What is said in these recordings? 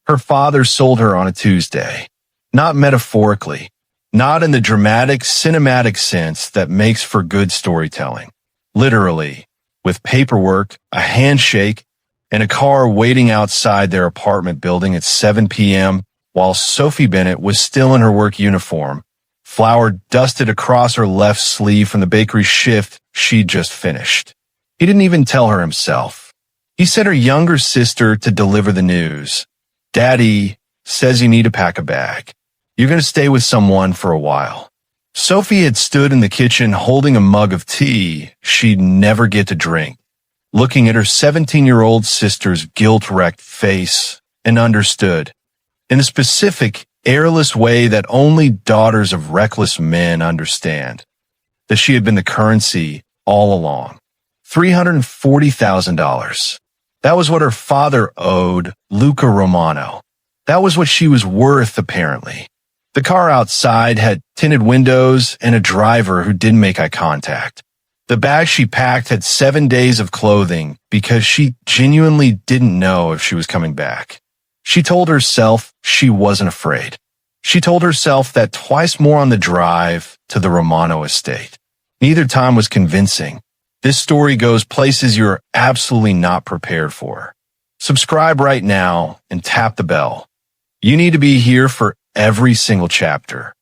Her father sold her on a Tuesday. Not metaphorically, not in the dramatic, cinematic sense that makes for good storytelling. Literally, with paperwork, a handshake, and a car waiting outside their apartment building at 7 p.m. while Sophie Bennett was still in her work uniform, flour dusted across her left sleeve from the bakery shift she'd just finished. He didn't even tell her himself. He sent her younger sister to deliver the news. Daddy says you need to pack a bag. You're going to stay with someone for a while. Sophie had stood in the kitchen holding a mug of tea she'd never get to drink, looking at her 17-year-old sister's guilt-wrecked face, and understood, in a specific, airless way that only daughters of reckless men understand, that she had been the currency all along. $340,000. That was what her father owed Luca Romano. That was what she was worth, apparently. The car outside had tinted windows and a driver who didn't make eye contact. The bag she packed had 7 days of clothing because she genuinely didn't know if she was coming back. She told herself she wasn't afraid. She told herself that twice more on the drive to the Romano estate. Neither time was convincing. This story goes places you're absolutely not prepared for. Subscribe right now and tap the bell. You need to be here for every single chapter.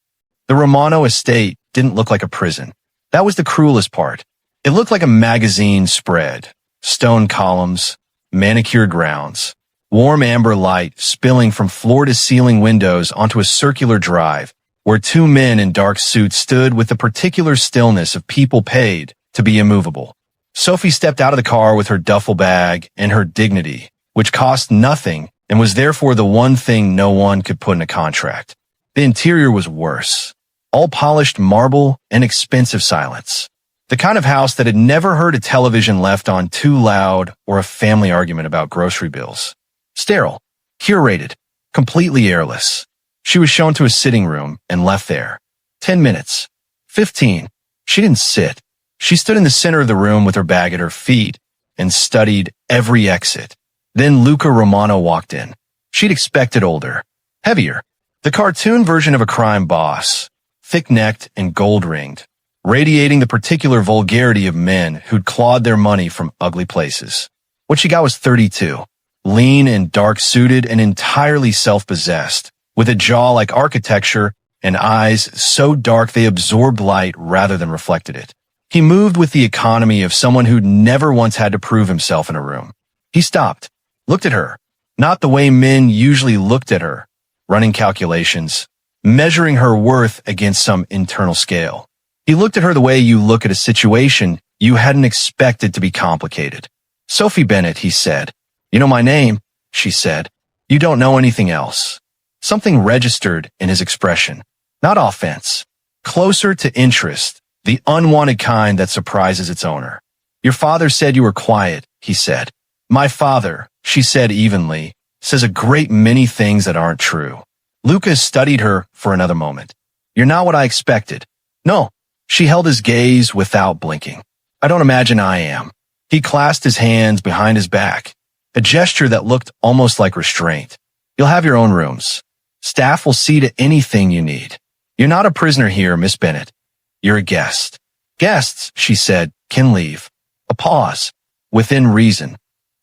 The Romano estate didn't look like a prison. That was the cruelest part. It looked like a magazine spread. Stone columns, manicured grounds, warm amber light spilling from floor-to-ceiling windows onto a circular drive where two men in dark suits stood with the particular stillness of people paid to be immovable. Sophie stepped out of the car with her duffel bag and her dignity, which cost nothing and was therefore the one thing no one could put in a contract. The interior was worse. All polished marble and expensive silence. The kind of house that had never heard a television left on too loud or a family argument about grocery bills. Sterile, curated, completely airless. She was shown to a sitting room and left there. 10 minutes. 15. She didn't sit. She stood in the center of the room with her bag at her feet and studied every exit. Then Luca Romano walked in. She'd expected older, heavier, the cartoon version of a crime boss, thick-necked and gold-ringed, radiating the particular vulgarity of men who'd clawed their money from ugly places. What she got was 32, lean and dark-suited and entirely self-possessed, with a jaw like architecture and eyes so dark they absorbed light rather than reflected it. He moved with the economy of someone who'd never once had to prove himself in a room. He stopped, looked at her, not the way men usually looked at her, running calculations, measuring her worth against some internal scale. He looked at her the way you look at a situation you hadn't expected to be complicated. Sophie Bennett, he said. You know my name, she said. You don't know anything else. Something registered in his expression. Not offense. Closer to interest, the unwanted kind that surprises its owner. Your father said you were quiet, he said. My father, she said evenly, says a great many things that aren't true. Lucas studied her for another moment. You're not what I expected. No, she held his gaze without blinking. I don't imagine I am. He clasped his hands behind his back, a gesture that looked almost like restraint. You'll have your own rooms. Staff will see to anything you need. You're not a prisoner here, Miss Bennett. You're a guest. Guests, she said, can leave. A pause. Within reason.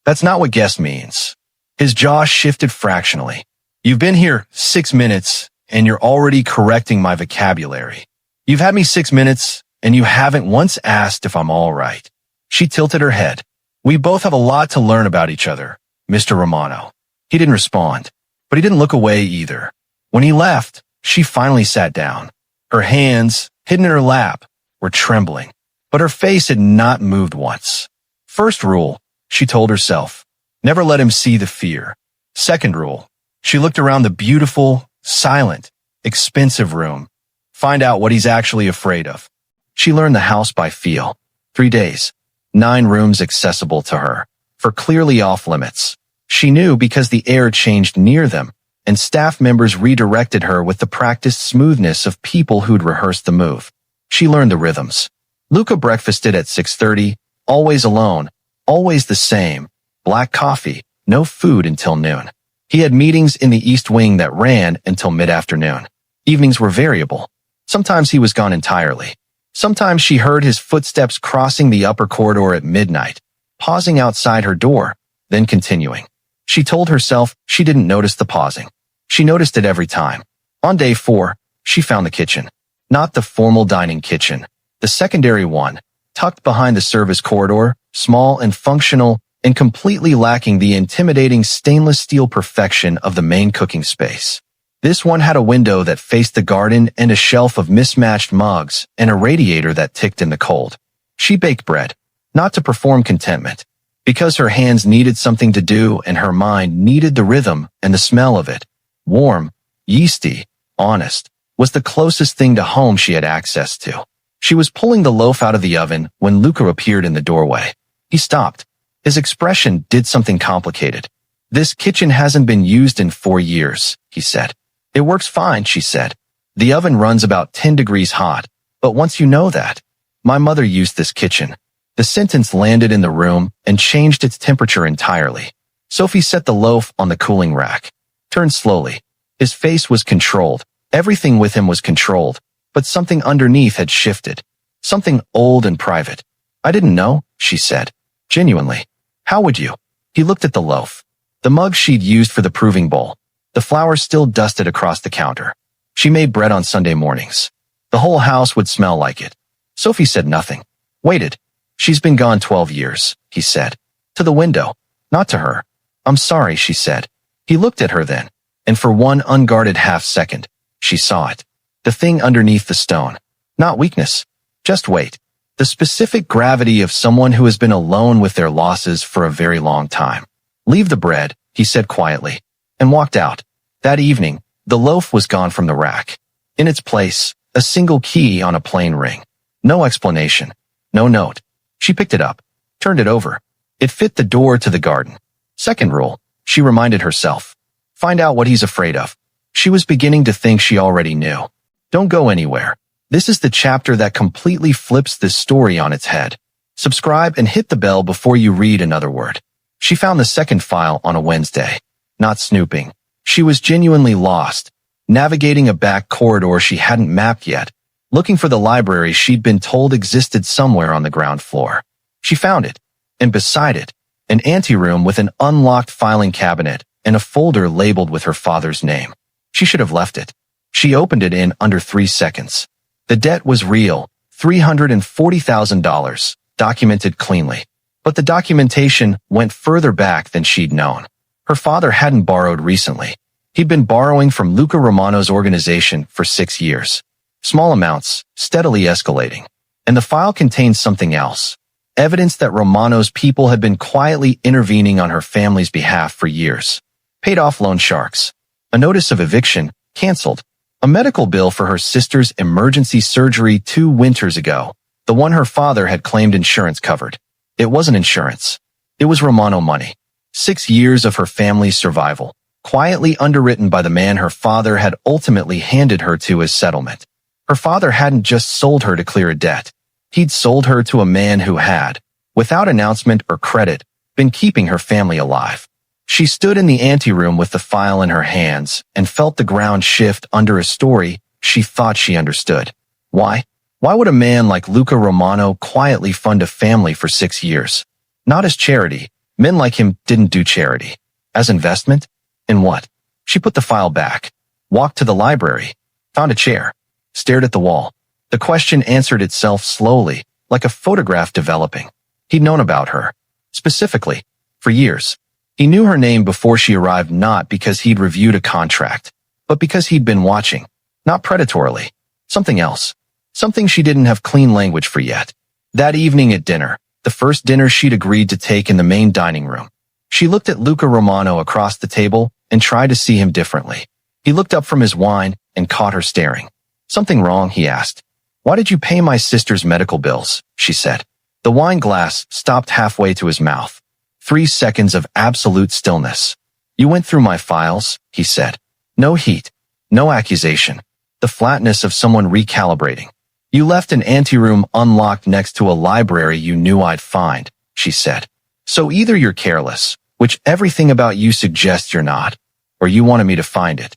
That's not what guest means. His jaw shifted fractionally. You've been here 6 minutes, and you're already correcting my vocabulary. You've had me 6 minutes, and you haven't once asked if I'm all right. She tilted her head. We both have a lot to learn about each other, Mr. Romano. He didn't respond, but he didn't look away either. When he left, she finally sat down. Her hands, hidden in her lap, were trembling, but her face had not moved once. First rule, she told herself, never let him see the fear. Second rule, she looked around the beautiful, silent, expensive room. Find out what he's actually afraid of. She learned the house by feel. 3 days, 9 rooms accessible to her, for clearly off limits. She knew because the air changed near them, and staff members redirected her with the practiced smoothness of people who'd rehearsed the move. She learned the rhythms. Luca breakfasted at 6:30, always alone, always the same. Black coffee, no food until noon. He had meetings in the East Wing that ran until mid-afternoon. Evenings were variable. Sometimes he was gone entirely. Sometimes she heard his footsteps crossing the upper corridor at midnight, pausing outside her door, then continuing. She told herself she didn't notice the pausing. She noticed it every time. On day 4, she found the kitchen. Not the formal dining kitchen. The secondary one, tucked behind the service corridor, small and functional, and completely lacking the intimidating stainless steel perfection of the main cooking space. This one had a window that faced the garden and a shelf of mismatched mugs and a radiator that ticked in the cold. She baked bread, not to perform contentment, because her hands needed something to do and her mind needed the rhythm and the smell of it. Warm, yeasty, honest, was the closest thing to home she had access to. She was pulling the loaf out of the oven when Luca appeared in the doorway. He stopped. His expression did something complicated. "This kitchen hasn't been used in 4 years," he said. "It works fine," she said. "The oven runs about 10 degrees hot, but once you know that, my mother used this kitchen." The sentence landed in the room and changed its temperature entirely. Sophie set the loaf on the cooling rack. Turned slowly. His face was controlled. Everything with him was controlled, but something underneath had shifted. Something old and private. "I didn't know," she said. Genuinely. "How would you?" He looked at the loaf. The mug she'd used for the proving bowl. The flour still dusted across the counter. She made bread on Sunday mornings. The whole house would smell like it. Sophie said nothing. Waited. "She's been gone 12 years, he said. To the window. Not to her. "I'm sorry," she said. He looked at her then, and for one unguarded half-second, she saw it. The thing underneath the stone. Not weakness. Just weight. The specific gravity of someone who has been alone with their losses for a very long time. "Leave the bread," he said quietly, and walked out. That evening, the loaf was gone from the rack. In its place, a single key on a plain ring. No explanation. No note. She picked it up, turned it over. It fit the door to the garden. Second rule, she reminded herself. Find out what he's afraid of. She was beginning to think she already knew. Don't go anywhere. This is the chapter that completely flips this story on its head. Subscribe and hit the bell before you read another word. She found the second file on a Wednesday. Not snooping. She was genuinely lost, navigating a back corridor she hadn't mapped yet, looking for the library she'd been told existed somewhere on the ground floor. She found it, and beside it, an anteroom with an unlocked filing cabinet and a folder labeled with her father's name. She should have left it. She opened it in under 3 seconds. The debt was real, $340,000, documented cleanly. But the documentation went further back than she'd known. Her father hadn't borrowed recently. He'd been borrowing from Luca Romano's organization for 6 years. Small amounts, steadily escalating. And the file contained something else. Evidence that Romano's people had been quietly intervening on her family's behalf for years. Paid off loan sharks. A notice of eviction, canceled. A medical bill for her sister's emergency surgery 2 winters ago. The one her father had claimed insurance covered. It wasn't insurance. It was Romano money. 6 years of her family's survival, quietly underwritten by the man her father had ultimately handed her to as settlement. Her father hadn't just sold her to clear a debt. He'd sold her to a man who had, without announcement or credit, been keeping her family alive. She stood in the anteroom with the file in her hands and felt the ground shift under a story she thought she understood. Why? Why would a man like Luca Romano quietly fund a family for 6 years? Not as charity. Men like him didn't do charity. As investment? In what? She put the file back, walked to the library, found a chair, stared at the wall. The question answered itself slowly, like a photograph developing. He'd known about her. Specifically, for years. He knew her name before she arrived not because he'd reviewed a contract, but because he'd been watching. Not predatorily. Something else. Something she didn't have clean language for yet. That evening at dinner, the first dinner she'd agreed to take in the main dining room. She looked at Luca Romano across the table and tried to see him differently. He looked up from his wine and caught her staring. Something wrong, he asked. Why did you pay my sister's medical bills? She said. The wine glass stopped halfway to his mouth. 3 seconds of absolute stillness. You went through my files, he said. No heat. No accusation. The flatness of someone recalibrating. You left an anteroom unlocked next to a library you knew I'd find, she said. So either you're careless, which everything about you suggests you're not, or you wanted me to find it?"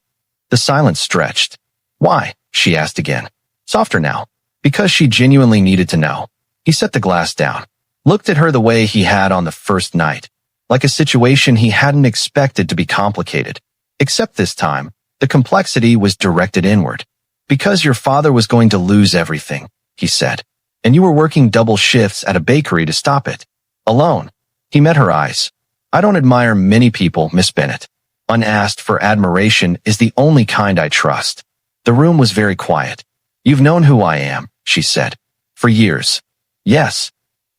The silence stretched. "Why?" she asked again. Softer now. Because she genuinely needed to know. He set the glass down, looked at her the way he had on the first night, like a situation he hadn't expected to be complicated. Except this time, the complexity was directed inward. "Because your father was going to lose everything," he said, "and you were working double shifts at a bakery to stop it. Alone." He met her eyes. "I don't admire many people, Miss Bennett. Unasked for admiration is the only kind I trust." The room was very quiet. "You've known who I am," she said. "For years." "Yes.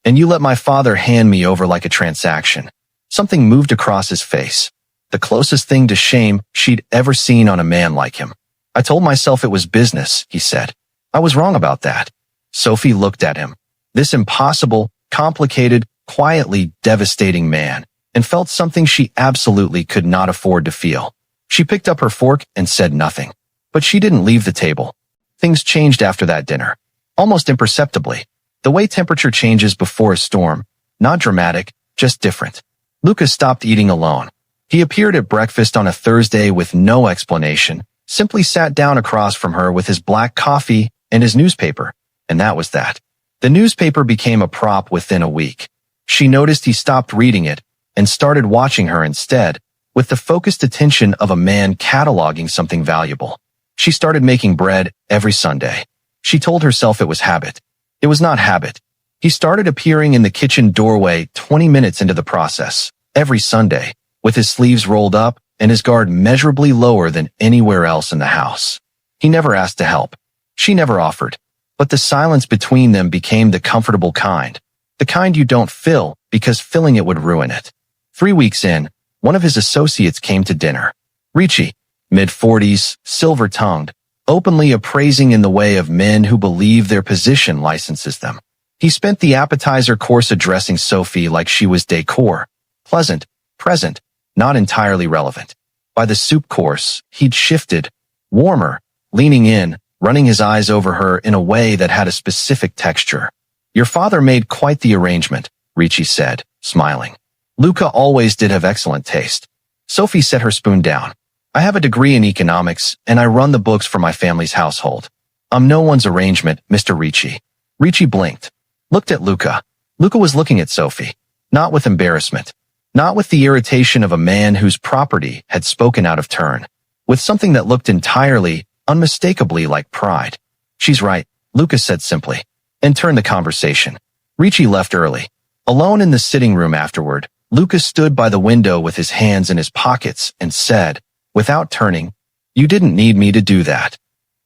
And you let my father hand me over like a transaction." Something moved across his face. The closest thing to shame she'd ever seen on a man like him. "I told myself it was business," he said. "I was wrong about that." Sophie looked at him. This impossible, complicated, quietly devastating man, and felt something she absolutely could not afford to feel. She picked up her fork and said nothing. But she didn't leave the table. Things changed after that dinner. Almost imperceptibly. The way temperature changes before a storm. Not dramatic, just different. Lucas stopped eating alone. He appeared at breakfast on a Thursday with no explanation, simply sat down across from her with his black coffee and his newspaper, and that was that. The newspaper became a prop within a week. She noticed he stopped reading it and started watching her instead, with the focused attention of a man cataloging something valuable. She started making bread every Sunday. She told herself it was habit. It was not habit. He started appearing in the kitchen doorway 20 minutes into the process, every Sunday, with his sleeves rolled up and his guard measurably lower than anywhere else in the house. He never asked to help. She never offered. But the silence between them became the comfortable kind. The kind you don't fill because filling it would ruin it. 3 weeks in, one of his associates came to dinner. Richie, mid-40s, silver-tongued, openly appraising in the way of men who believe their position licenses them. He spent the appetizer course addressing Sophie like she was decor. Pleasant, present, not entirely relevant. By the soup course, he'd shifted, warmer, leaning in, running his eyes over her in a way that had a specific texture. "Your father made quite the arrangement," Richie said, smiling. "Luca always did have excellent taste." Sophie set her spoon down. "I have a degree in economics, and I run the books for my family's household. I'm no one's arrangement, Mr. Ricci." Ricci blinked, looked at Luca. Luca was looking at Sophie, not with embarrassment, not with the irritation of a man whose property had spoken out of turn, with something that looked entirely, unmistakably like pride. "She's right," Luca said simply, and turned the conversation. Ricci left early. Alone in the sitting room afterward, Luca stood by the window with his hands in his pockets and said, without turning, "You didn't need me to do that."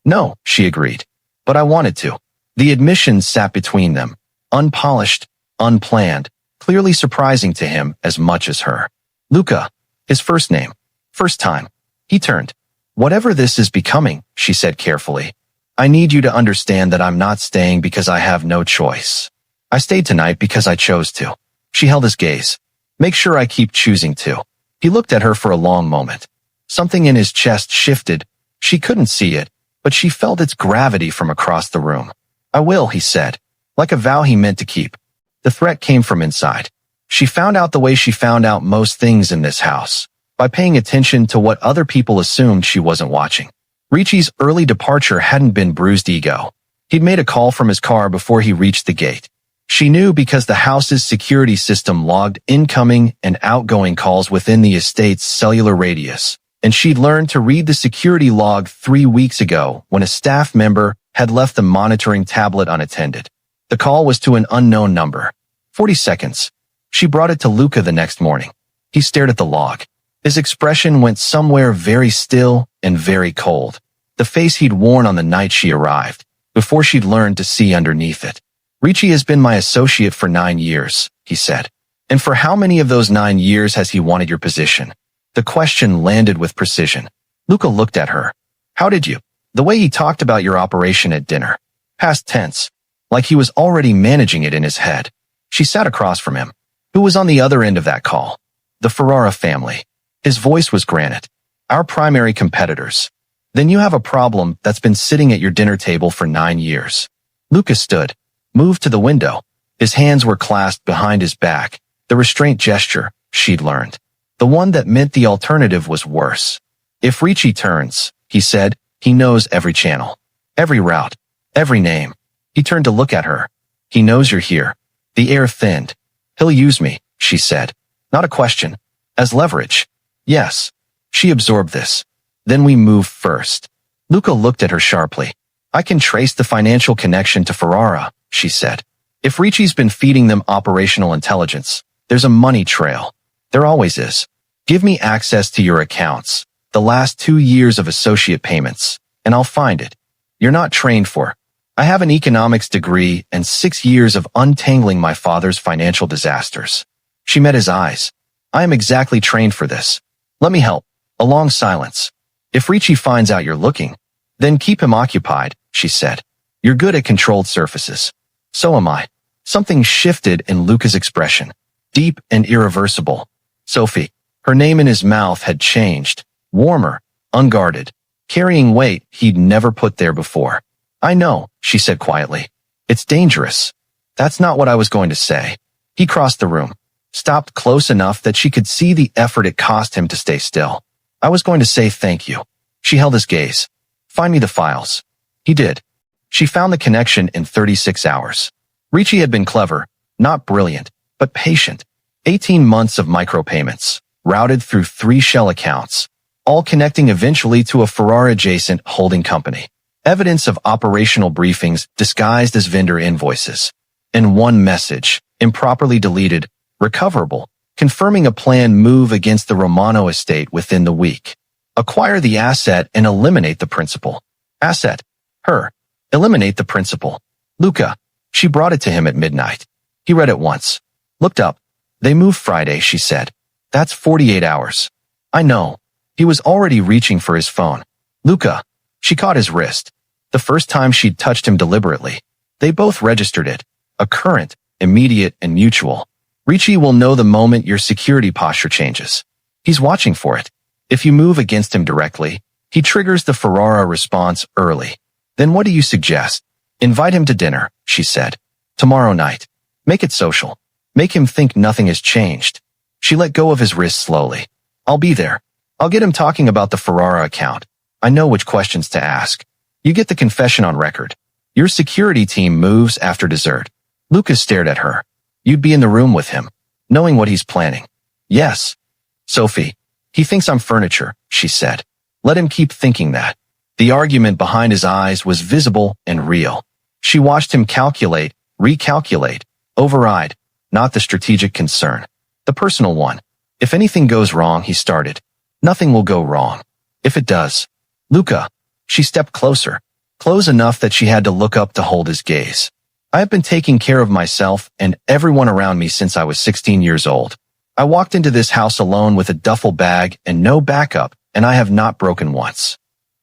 "No," she agreed. "But I wanted to." The admission sat between them, unpolished, unplanned, clearly surprising to him as much as her. Luca, his first name. First time. He turned. "Whatever this is becoming," she said carefully, "I need you to understand that I'm not staying because I have no choice. I stayed tonight because I chose to." She held his gaze. "Make sure I keep choosing to." He looked at her for a long moment. Something in his chest shifted. She couldn't see it, but she felt its gravity from across the room. "I will," he said, like a vow he meant to keep. The threat came from inside. She found out the way she found out most things in this house, by paying attention to what other people assumed she wasn't watching. Ricci's early departure hadn't been bruised ego. He'd made a call from his car before he reached the gate. She knew because the house's security system logged incoming and outgoing calls within the estate's cellular radius, and she'd learned to read the security log 3 weeks ago when a staff member had left the monitoring tablet unattended. The call was to an unknown number. 40 seconds. She brought it to Luca the next morning. He stared at the log. His expression went somewhere very still and very cold. The face he'd worn on the night she arrived, before she'd learned to see underneath it. "Ricci has been my associate for 9 years," he said. "And for how many of those 9 years has he wanted your position?" The question landed with precision. Luca looked at her. "How did you?" "The way he talked about your operation at dinner. Past tense. Like he was already managing it in his head." She sat across from him. "Who was on the other end of that call?" "The Ferrara family." His voice was granite. "Our primary competitors." "Then you have a problem that's been sitting at your dinner table for 9 years." Lucas stood, moved to the window. His hands were clasped behind his back, the restraint gesture she'd learned. The one that meant the alternative was worse. If Ricci turns, he said, he knows every channel, every route, every name. He turned to look at her. He knows you're here. The air thinned. He'll use me, she said. Not a question. As leverage. Yes. She absorbed this. Then we move first. Luca looked at her sharply. I can trace the financial connection to Ferrara, she said. If Ricci's been feeding them operational intelligence, there's a money trail. There always is. Give me access to your accounts, the last 2 years of associate payments, and I'll find it. You're not trained for. I have an economics degree and 6 years of untangling my father's financial disasters. She met his eyes. I am exactly trained for this. Let me help. A long silence. If Ricci finds out you're looking, then keep him occupied, she said. You're good at controlled surfaces. So am I. Something shifted in Luca's expression. Deep and irreversible. Sophie. Her name in his mouth had changed. Warmer. Unguarded. Carrying weight he'd never put there before. I know, she said quietly. It's dangerous. That's not what I was going to say. He crossed the room. Stopped close enough that she could see the effort it cost him to stay still. I was going to say thank you. She held his gaze. Find me the files. He did. She found the connection in 36 hours. Ricci had been clever, not brilliant, but patient. 18 months of micropayments, routed through 3 shell accounts, all connecting eventually to a Ferrara-adjacent holding company. Evidence of operational briefings disguised as vendor invoices. And one message, improperly deleted, recoverable, confirming a planned move against the Romano estate within the week. Acquire the asset and eliminate the principal. Asset. Her. Eliminate the principal. Luca. She brought it to him at midnight. He read it once. Looked up. They move Friday, she said. That's 48 hours. I know. He was already reaching for his phone. Luca. She caught his wrist. The first time she'd touched him deliberately. They both registered it. A current, immediate, and mutual. Ricci will know the moment your security posture changes. He's watching for it. If you move against him directly, he triggers the Ferrara response early. Then what do you suggest? Invite him to dinner, she said. Tomorrow night. Make it social. Make him think nothing has changed. She let go of his wrist slowly. I'll be there. I'll get him talking about the Ferrara account. I know which questions to ask. You get the confession on record. Your security team moves after dessert. Lucas stared at her. You'd be in the room with him, knowing what he's planning. Yes. Sophie. He thinks I'm furniture, she said. Let him keep thinking that. The argument behind his eyes was visible and real. She watched him calculate, recalculate, override, not the strategic concern, the personal one. If anything goes wrong, he started. Nothing will go wrong. If it does. Luca. She stepped closer, close enough that she had to look up to hold his gaze. I have been taking care of myself and everyone around me since I was 16 years old. I walked into this house alone with a duffel bag and no backup, and I have not broken once.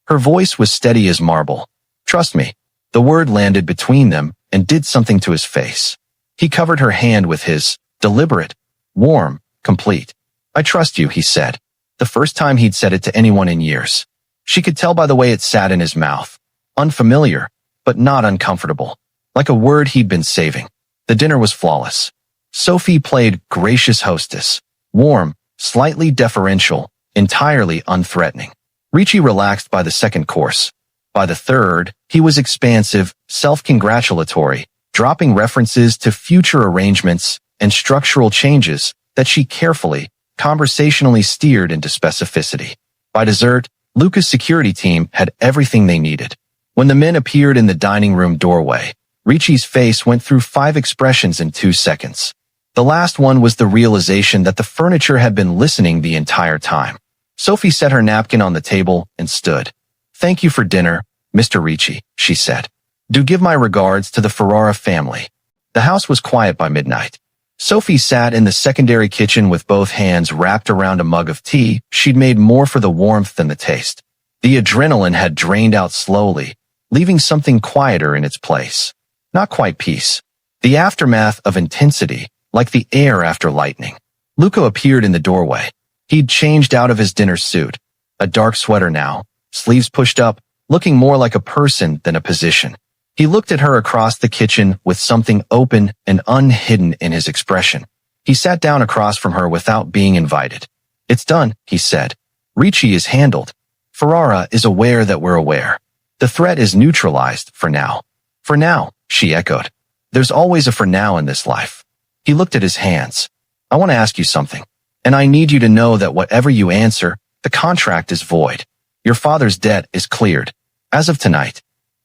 Her voice was steady as marble. Trust me. The word landed between them and did something to his face. He covered her hand with his, deliberate, warm, complete. I trust you, he said. The first time he'd said it to anyone in years. She could tell by the way it sat in his mouth. Unfamiliar, but not uncomfortable. Like a word he'd been saving. The dinner was flawless. Sophie played gracious hostess. Warm, slightly deferential, entirely unthreatening. Ricci relaxed by the second course. By the third, he was expansive, self-congratulatory, dropping references to future arrangements and structural changes that she carefully, conversationally steered into specificity. By dessert, Luca's security team had everything they needed. When the men appeared in the dining room doorway, Ricci's face went through 5 expressions in 2 seconds. The last one was the realization that the furniture had been listening the entire time. Sophie set her napkin on the table and stood. Thank you for dinner, Mr. Ricci, she said. Do give my regards to the Ferrara family. The house was quiet by midnight. Sophie sat in the secondary kitchen with both hands wrapped around a mug of tea she'd made more for the warmth than the taste. The adrenaline had drained out slowly, leaving something quieter in its place. Not quite peace. The aftermath of intensity, like the air after lightning. Luca appeared in the doorway. He'd changed out of his dinner suit. A dark sweater now, sleeves pushed up, looking more like a person than a position. He looked at her across the kitchen with something open and unhidden in his expression. He sat down across from her without being invited. It's done, he said. Ricci is handled. Ferrara is aware that we're aware. The threat is neutralized for now. For now, she echoed. There's always a for now in this life. He looked at his hands. I want to ask you something, and I need you to know that whatever you answer, the contract is void. Your father's debt is cleared. As of tonight.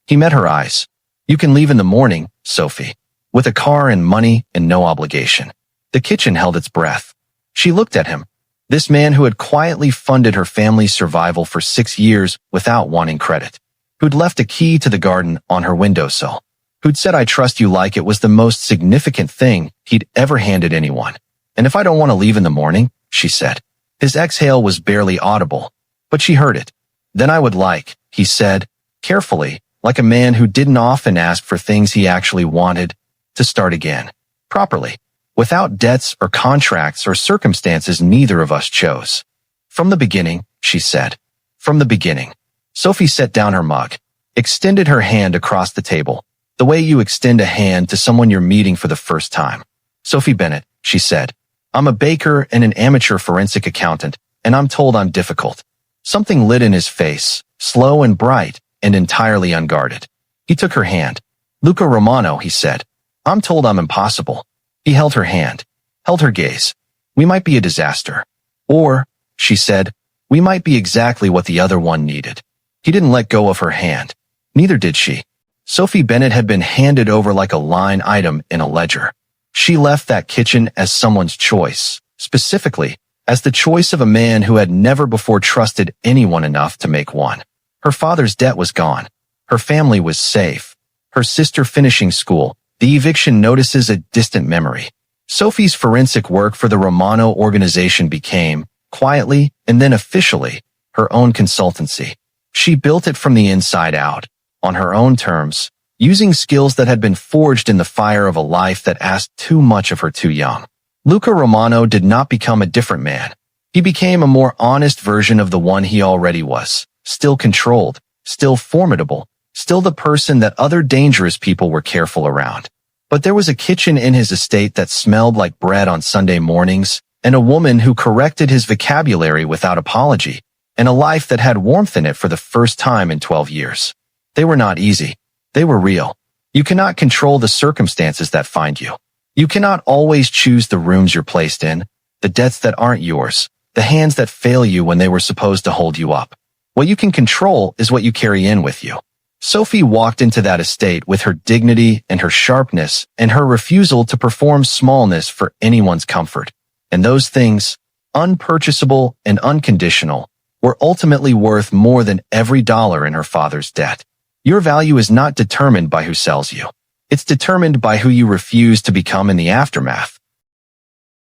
He met her eyes. You can leave in the morning, Sophie, with a car and money and no obligation. The kitchen held its breath. She looked at him. This man who had quietly funded her family's survival for 6 years without wanting credit. Who'd left a key to the garden on her windowsill. Who'd said I trust you like it was the most significant thing he'd ever handed anyone. And if I don't want to leave in the morning, she said. His exhale was barely audible, but she heard it. Then I would like, he said, carefully, like a man who didn't often ask for things he actually wanted, to start again. Properly. Without debts or contracts or circumstances neither of us chose. From the beginning, she said. From the beginning. Sophie set down her mug, extended her hand across the table, the way you extend a hand to someone you're meeting for the first time. Sophie Bennett, she said. I'm a baker and an amateur forensic accountant, and I'm told I'm difficult. Something lit in his face, slow and bright, and entirely unguarded. He took her hand. Luca Romano, he said. I'm told I'm impossible. He held her hand, held her gaze. We might be a disaster. Or, she said, we might be exactly what the other one needed. He didn't let go of her hand. Neither did she. Sophie Bennett had been handed over like a line item in a ledger. She left that kitchen as someone's choice, specifically as the choice of a man who had never before trusted anyone enough to make one. Her father's debt was gone. Her family was safe. Her sister finishing school. The eviction notices a distant memory. Sophie's forensic work for the Romano organization became, quietly and then officially, her own consultancy. She built it from the inside out, on her own terms, using skills that had been forged in the fire of a life that asked too much of her too young. Luca Romano did not become a different man. He became a more honest version of the one he already was, still controlled, still formidable, still the person that other dangerous people were careful around. But there was a kitchen in his estate that smelled like bread on Sunday mornings, and a woman who corrected his vocabulary without apology, and a life that had warmth in it for the first time in 12 years. They were not easy. They were real. You cannot control the circumstances that find you. You cannot always choose the rooms you're placed in, the debts that aren't yours, the hands that fail you when they were supposed to hold you up. What you can control is what you carry in with you. Sophie walked into that estate with her dignity and her sharpness and her refusal to perform smallness for anyone's comfort. And those things, unpurchasable and unconditional, were ultimately worth more than every dollar in her father's debt. Your value is not determined by who sells you. It's determined by who you refuse to become in the aftermath.